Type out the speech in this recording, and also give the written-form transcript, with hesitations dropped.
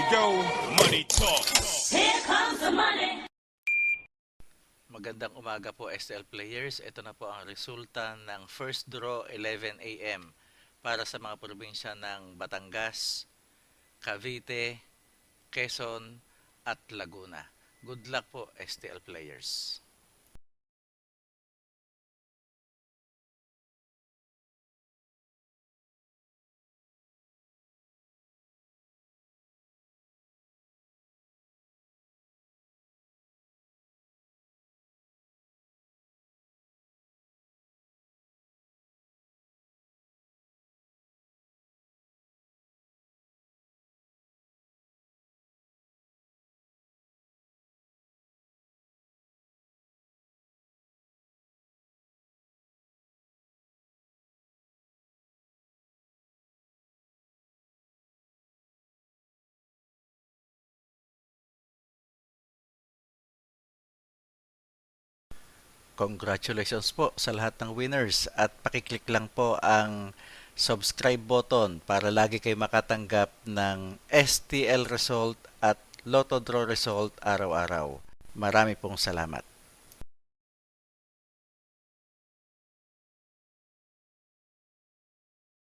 go, money talk. Here comes the money. Magandang umaga po STL players. Ito na po ang resulta ng first draw 11 AM para sa mga probinsya ng Batangas, Cavite, Quezon at Laguna. Good luck po STL players. Congratulations po sa lahat ng winners at pakiclick lang po ang subscribe button para lagi kayo makatanggap ng STL result at Lotto Draw result araw-araw. Marami pong salamat.